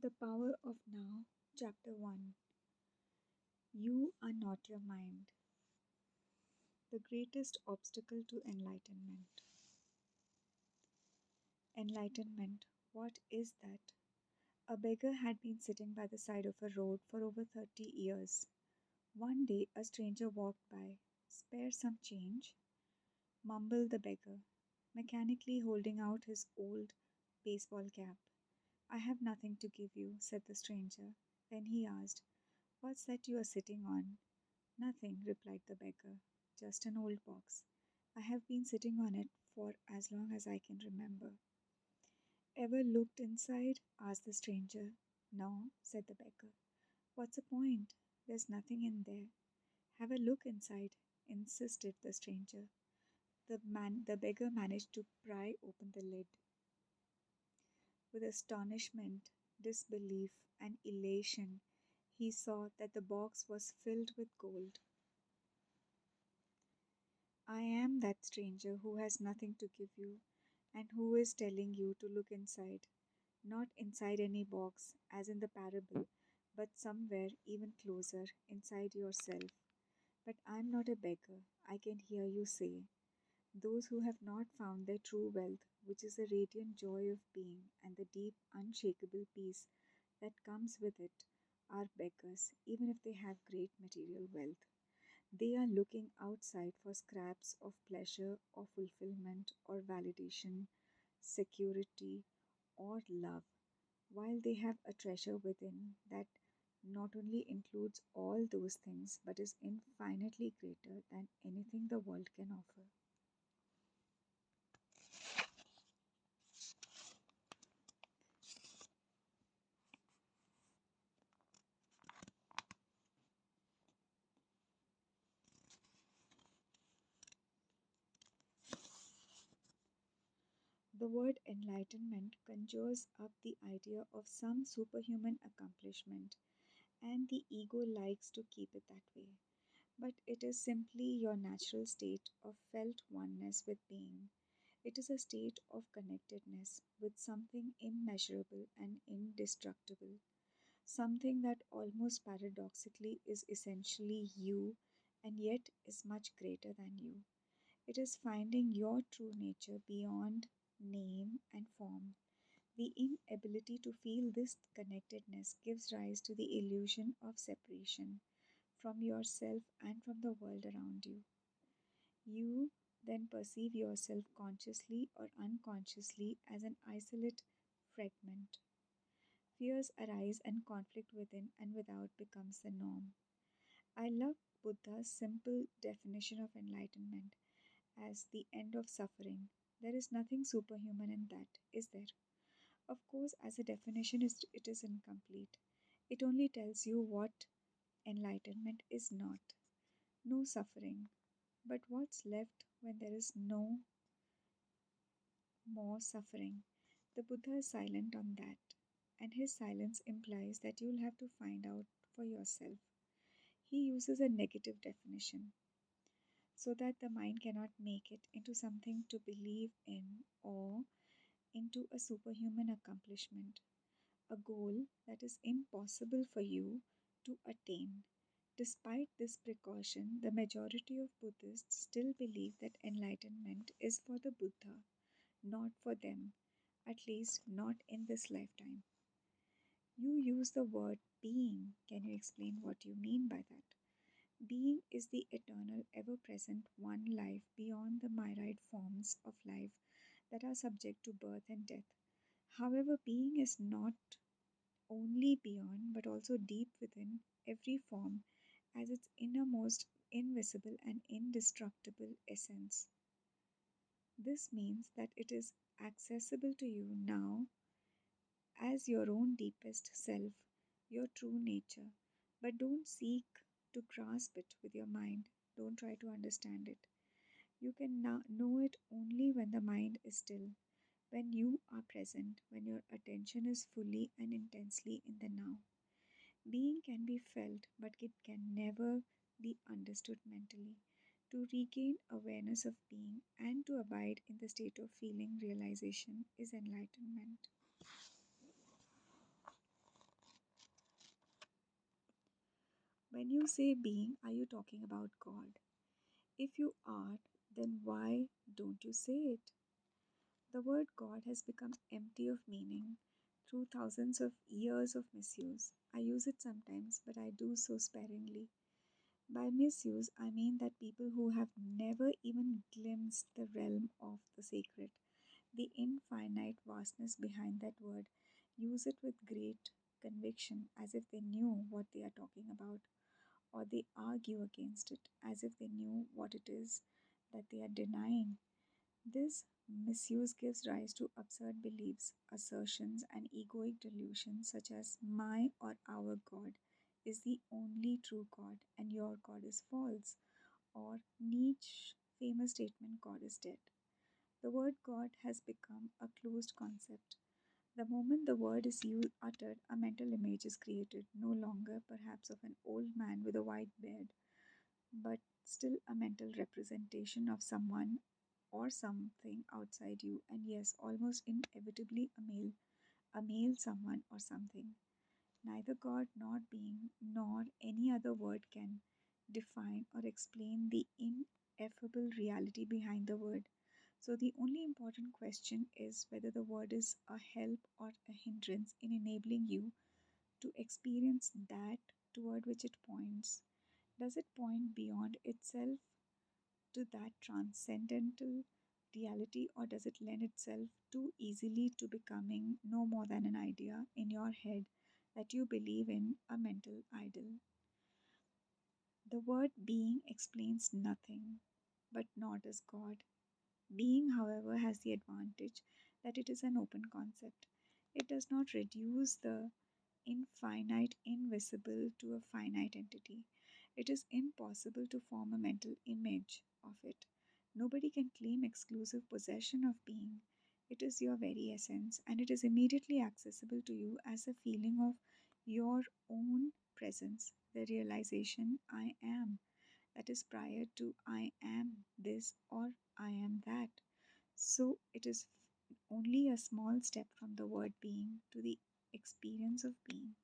The Power of Now, Chapter 1. You are not your mind. The greatest obstacle to enlightenment. Enlightenment, what is that? A beggar had been sitting by the side of a road for over 30 years. One day a stranger walked by. "Spare some change," mumbled the beggar, mechanically holding out his old baseball cap. "I have nothing to give you," said the stranger. Then he asked, "What's that you are sitting on?" "Nothing," replied the beggar, "just an old box. I have been sitting on it for as long as I can remember." "Ever looked inside?" asked the stranger. "No," said the beggar. "What's the point? There's nothing in there." "Have a look inside," insisted the stranger. The beggar managed to pry open the lid. With astonishment, disbelief, and elation, he saw that the box was filled with gold. "I am that stranger who has nothing to give you, and who is telling you to look inside. Not inside any box, as in the parable, but somewhere even closer, inside yourself. But I am not a beggar, I can hear you say. Those who have not found their true wealth, which is the radiant joy of being and the deep, unshakable peace that comes with it, are beggars, even if they have great material wealth. They are looking outside for scraps of pleasure or fulfillment or validation, security or love, while they have a treasure within that not only includes all those things but is infinitely greater than anything the world can offer." The word enlightenment conjures up the idea of some superhuman accomplishment, and the ego likes to keep it that way. But it is simply your natural state of felt oneness with being. It is a state of connectedness with something immeasurable and indestructible, something that almost paradoxically is essentially you and yet is much greater than you. It is finding your true nature beyond name and form. The inability to feel this connectedness gives rise to the illusion of separation from yourself and from the world around you. You then perceive yourself consciously or unconsciously as an isolate fragment. Fears arise and conflict within and without becomes the norm. I love Buddha's simple definition of enlightenment as the end of suffering. There is nothing superhuman in that, is there? Of course, as a definition, it is incomplete. It only tells you what enlightenment is not. No suffering. But what's left when there is no more suffering? The Buddha is silent on that, and his silence implies that you'll have to find out for yourself. He uses a negative definition so that the mind cannot make it into something to believe in or into a superhuman accomplishment, a goal that is impossible for you to attain. Despite this precaution, the majority of Buddhists still believe that enlightenment is for the Buddha, not for them, at least not in this lifetime. You use the word being. Can you explain what you mean by that? Being is the eternal, ever present one life beyond the myriad forms of life that are subject to birth and death. However, being is not only beyond but also deep within every form as its innermost, invisible, and indestructible essence. This means that it is accessible to you now as your own deepest self, your true nature. But don't seek to grasp it with your mind, don't try to understand it. You can now know it only when the mind is still, when you are present, when your attention is fully and intensely in the now. Being can be felt, but it can never be understood mentally. To regain awareness of being and to abide in the state of feeling realization is enlightenment. When you say being, are you talking about God? If you are, then why don't you say it? The word God has become empty of meaning through thousands of years of misuse. I use it sometimes, but I do so sparingly. By misuse, I mean that people who have never even glimpsed the realm of the sacred, the infinite vastness behind that word, use it with great conviction as if they knew what they are talking about, or they argue against it as if they knew what it is that they are denying. This misuse gives rise to absurd beliefs, assertions, and egoic delusions such as my or our God is the only true God and your God is false, or Nietzsche's famous statement, God is dead. The word God has become a closed concept. The moment the word is uttered, a mental image is created, no longer perhaps of an old man with a white beard, but still a mental representation of someone or something outside you, and yes, almost inevitably a male someone or something. Neither God nor being nor any other word can define or explain the ineffable reality behind the word. So, the only important question is whether the word is a help or a hindrance in enabling you to experience that toward which it points. Does it point beyond itself to that transcendental reality, or does it lend itself too easily to becoming no more than an idea in your head that you believe in, a mental idol? The word being explains nothing, but nor does God. Being, however, has the advantage that it is an open concept. It does not reduce the infinite invisible to a finite entity. It is impossible to form a mental image of it. Nobody can claim exclusive possession of being. It is your very essence, and it is immediately accessible to you as a feeling of your own presence, the realization I am, that is prior to I am this or I am that. So it is only a small step from the word being to the experience of being.